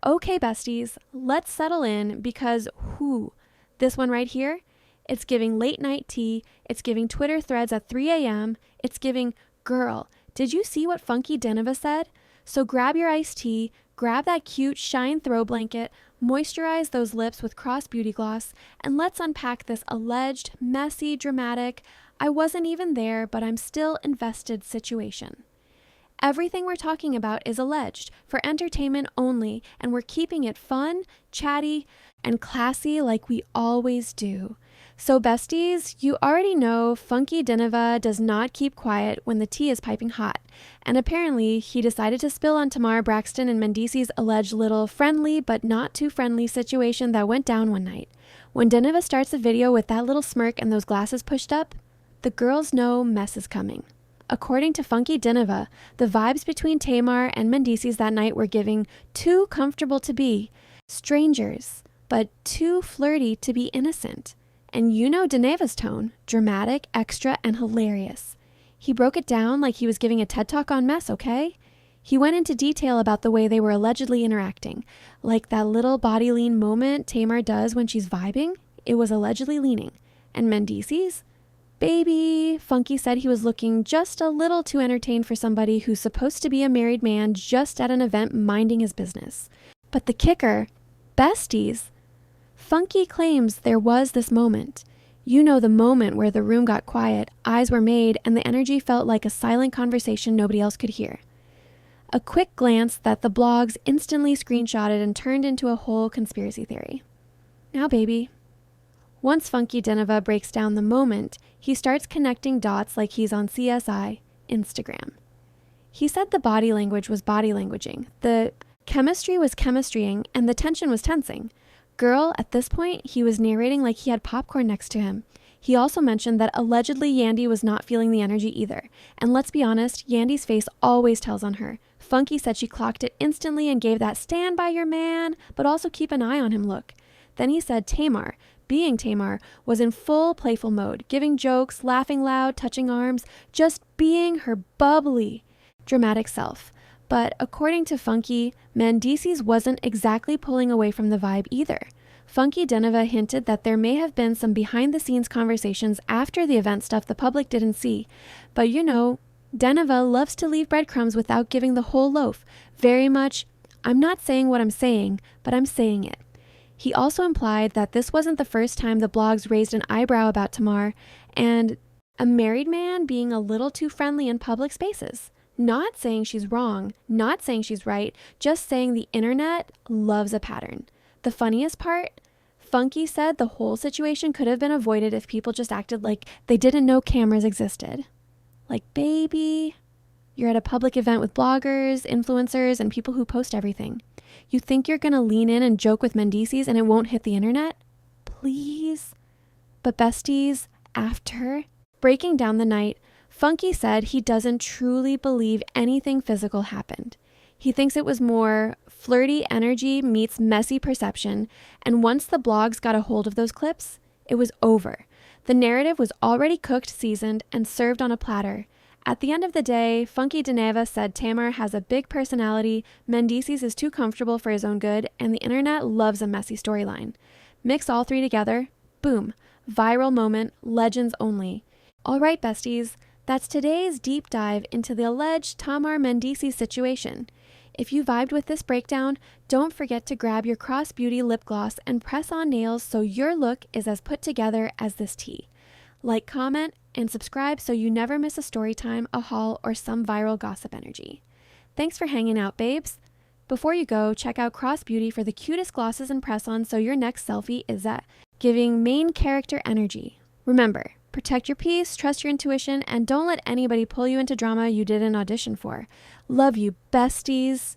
Okay, besties, let's settle in because this one right here, it's giving late night tea, it's giving Twitter threads at 3 a.m., it's giving, girl, did you see what Funky Dineva said? So grab your iced tea, grab that cute Shine throw blanket, moisturize those lips with Cross Beauty Gloss, and let's unpack this alleged, messy, dramatic, I wasn't even there, but I'm still invested situation. Everything we're talking about is alleged for entertainment only, and we're keeping it fun, chatty, and classy like we always do. So besties, you already know Funky Dineva does not keep quiet when the tea is piping hot. And apparently, he decided to spill on Tamar Braxton and Mendice's alleged little friendly but not too friendly situation that went down one night. When Dineva starts the video with that little smirk and those glasses pushed up, the girls know mess is coming. According to Funky Dineva, the vibes between Tamar and Mendices that night were giving too comfortable to be strangers, but too flirty to be innocent. And you know Dineva's tone, dramatic, extra, and hilarious. He broke it down like he was giving a TED Talk on mess, okay? He went into detail about the way they were allegedly interacting, like that little body lean moment Tamar does when she's vibing. It was allegedly leaning. And Mendices? Baby, Funky said he was looking just a little too entertained for somebody who's supposed to be a married man just at an event minding his business. But the kicker, besties, Funky claims there was this moment. You know, the moment where the room got quiet, eyes were made, and the energy felt like a silent conversation nobody else could hear. A quick glance that the blogs instantly screenshotted and turned into a whole conspiracy theory. Now, baby. Once Funky Dineva breaks down the moment, he starts connecting dots like he's on CSI Instagram. He said the body language was body languaging, the chemistry was chemistrying, and the tension was tensing. Girl, at this point, he was narrating like he had popcorn next to him. He also mentioned that allegedly Yandy was not feeling the energy either. And let's be honest, Yandy's face always tells on her. Funky said she clocked it instantly and gave that stand by your man, but also keep an eye on him look. Then he said Tamar, being Tamar, was in full playful mode, giving jokes, laughing loud, touching arms, just being her bubbly, dramatic self. But according to Funky, Mendices wasn't exactly pulling away from the vibe either. Funky Dineva hinted that there may have been some behind-the-scenes conversations after the event stuff the public didn't see. But you know, Dineva loves to leave breadcrumbs without giving the whole loaf. Very much, I'm not saying what I'm saying, but I'm saying it. He also implied that this wasn't the first time the blogs raised an eyebrow about Tamar and a married man being a little too friendly in public spaces. Not saying she's wrong, not saying she's right, just saying the internet loves a pattern. The funniest part? Funky said the whole situation could have been avoided if people just acted like they didn't know cameras existed. Like, baby, you're at a public event with bloggers, influencers, and people who post everything. You think you're gonna lean in and joke with Mendices and it won't hit the internet? Please? But besties, after breaking down the night, Funky said he doesn't truly believe anything physical happened. He thinks it was more flirty energy meets messy perception, and once the blogs got a hold of those clips, it was over. The narrative was already cooked, seasoned, and served on a platter. At the end of the day, Funky Dineva said Tamar has a big personality, Mendices is too comfortable for his own good, and the internet loves a messy storyline. Mix all three together, boom, viral moment, legends only. All right, besties, that's today's deep dive into the alleged Tamar Mendices situation. If you vibed with this breakdown, don't forget to grab your Cross Beauty lip gloss and press on nails so your look is as put together as this tea. Like, comment, and subscribe so you never miss a story time, a haul, or some viral gossip energy. Thanks for hanging out, babes. Before you go, check out Cross Beauty for the cutest glosses and press-ons so your next selfie is at giving main character energy. Remember, protect your peace, trust your intuition, and don't let anybody pull you into drama you didn't audition for. Love you, besties.